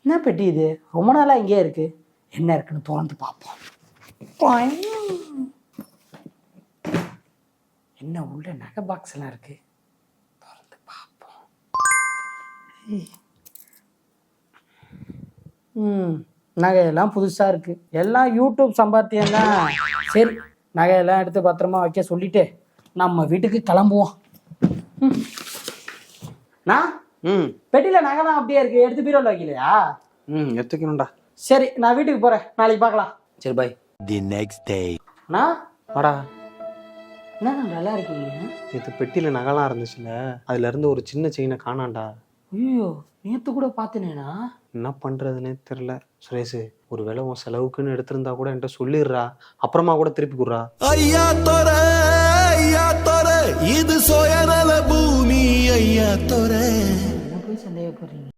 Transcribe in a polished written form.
என்ன பெட்டி இது? ரொம்ப நாளாக இங்கே இருக்கு. என்ன இருக்குன்னு திறந்து பார்ப்போம். என்ன உள்ள நகை பாக்ஸ் எல்லாம் இருக்கு. திறந்து பார்ப்போம். நகையெல்லாம் புதுசாக இருக்கு. எல்லாம் யூடியூப் சம்பாத்தியம் தான். சரி, நகையெல்லாம் எடுத்து பத்திரமா வைக்க சொல்லிட்டு நம்ம வீட்டுக்கு கிளம்புவோம். நான் பெட்டியில நகைலாம் அப்படியே இருக்கு. எடுத்து பீரோல வைக்கலையா? எடுத்துக்கணும்டா. சரி, நான் வீட்டுக்கு போறேன். நாளைக்கு பார்க்கலாம். சரி, பாய். The next day. வாடா. என்ன நல்லா இருக்கீங்க? இது பெட்டியில நகைலாம் இருந்துச்சுல, அதுல இருந்து ஒரு சின்ன செயினை காணாண்டா. ஐயோ, நேத்து கூட பார்த்தேனேண்ணா. என்ன பண்றதுன்னே தெரியல. சுரேஷ், ஒரு வேளை உன் செலவுக்குன்னு எடுத்திருந்தா கூட என்கிட்ட சொல்லிடுறா, அப்புறமா கூட திருப்பி குடுறா. ஐயா தோர இது சோயநல பூமி. ஐயா தோர என்ன போய் சந்தேகப்படுறீங்க?